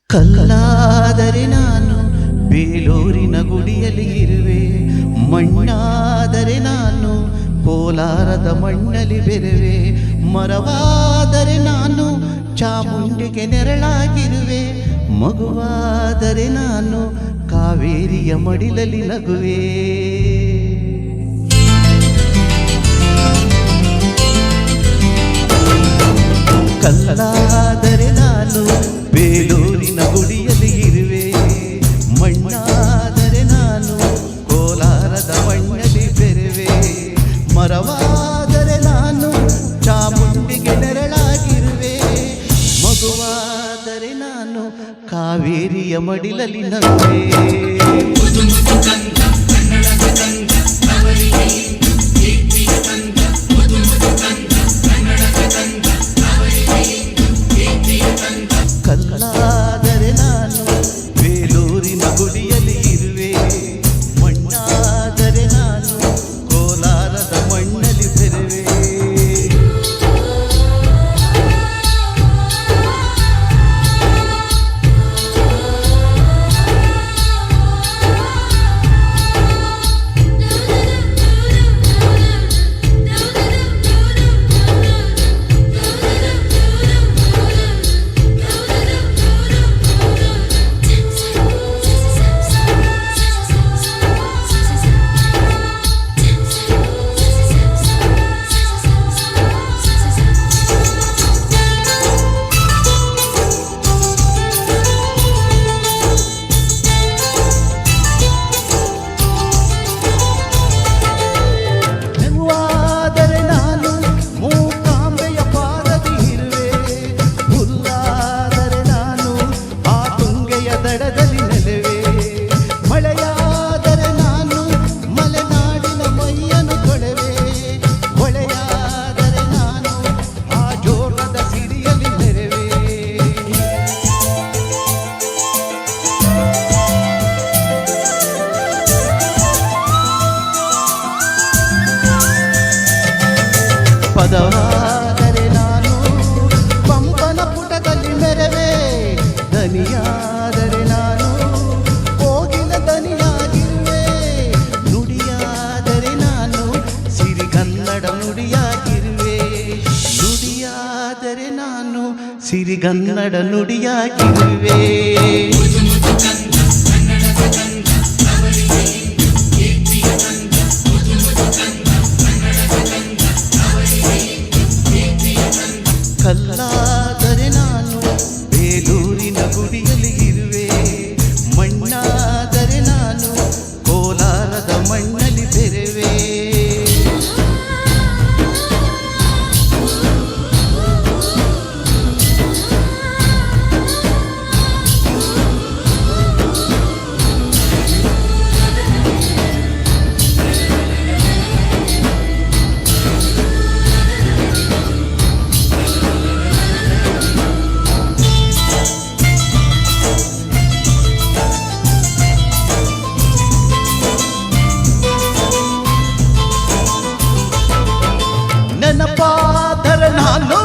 ಕಲ್ಲಾದರೆ ನಾನು ಬೇಲೂರಿನ ಗುಡಿಯಲ್ಲಿ ಇರುವೆ, ಮಣ್ಣಾದರೆ ನಾನು ಕೋಲಾರದ ಮಣ್ಣಲ್ಲಿ ಬೆರುವೆ, ಮರವಾದರೆ ನಾನು ಚಾಮುಂಡಿಗೆ ನೆರಳಾಗಿರುವೆ, ಮಗುವಾದರೆ ನಾನು ಕಾವೇರಿಯ ಮಡಿಲಲ್ಲಿ ನಗುವೆ. ಕಲ್ಲಾದರೆ ನಾನು ಬೇಲೂರಿನ ಗುಡಿಯಲ್ಲಿ ಇರುವೆ, ಮಣ್ಣಾದರೆ ನಾನು ಕೋಲಾರದ ಮಣ್ಣಲ್ಲಿ ಬೆರುವೆ, ಮರವಾದರೆ ನಾನು ಚಾಮುಂಡಿಗೆ ನೆರಳಾಗಿರುವೆ, ಮಗುವಾದರೆ ನಾನು ಕಾವೇರಿಯ ಮಡಿಲಲ್ಲಿ ನಗುವೆ. ಕಲ್ಲಾದರೆ ನಾನು ಬೇಲೂರಿನ ಗುಡಿಯಲ್ಲಿ ಇರುವೆ, ಮಣ್ಣಾದರೆ ನಾನು ಕೋಲಾರದ ಮಣ್ಣಲ್ಲಿ ಬೆರುವೆ. ಪದವಾದರೆ ನಾನು ಪಂಪನ ಪುಟದಲ್ಲಿ ಮೆರವೆ, ದನಿಯಾದರೆ ನಾನು ಕೋಗಿಲ ದನಿಯಾಗಿರುವೆ, ನುಡಿಯಾದರೆ ನಾನು ಸಿರಿಗನ್ನಡ ನುಡಿಯಾಗಿರುವೆ, ನುಡಿಯಾದರೆ ನಾನು ಸಿರಿಗನ್ನಡ ನುಡಿಯಾಗಿರುವೆ. ಕಲ್ಲಾದರೆ ನಾನು ಬೇಲೂರಿನ ಗುಡಿಯಲ್ಲಿ ಇರುವೆ, ಮಣ್ಣಾದರೆ ನಾನು ಕೋಲಾರದ ಮಣ್ಣಲ್ಲಿ ಬೆರುವೆ. ನೆನಪಾದರೆ ನಾನು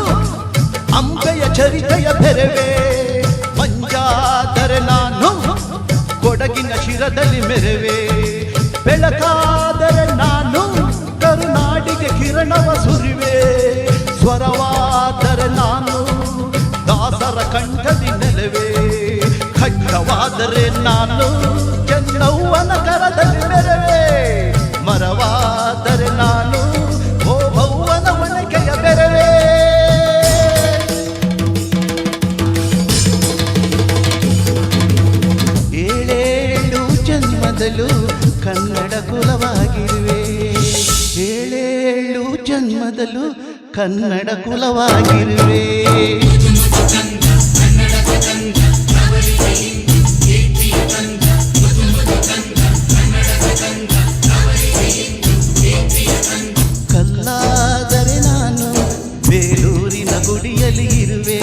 ಅಂಬೆಯ ಚರಿತೆಯ ಬೆರವೆ, ಮಂಜಾದರೆ ನಾನು ಕೊಡಗಿನ ಶಿರದಲ್ಲಿ ಮೆರವೆ, ಬೆಳಕಾದರೆ ನಾನು ಕರುನಾಡಿಗೆ ಕಿರಣವ ಸುರಿವೆ, ಸ್ವರವಾದರೆ ನಾನು ದಾಸರ ಕಂಠದಿ ನೆಲವೆ, ಖಡ್ಗವಾದರೆ ನಾನು ಚೆನ್ನವ್ವನ ಕರದಲ್ಲಿ ಮೆರವೆ, ಮರವಾದರೆ ನಾನು ಓಭವ್ವನ ಒಣಕೆಯ ಬೆರವೆ. ಏಳೇಳು ಜನ್ಮದಲ್ಲೂ ಕನ್ನಡ ಕುಲವಾಗಿರುವೆ, ಏಳೇಳು ಜನ್ಮದಲ್ಲೂ ಕನ್ನಡ ಕುಲವಾಗಿರುವೆ. ಕಲ್ಲಾದರೆ ನಾನು ಬೇಲೂರಿನ ಗುಡಿಯಲ್ಲಿ ಇರುವೆ,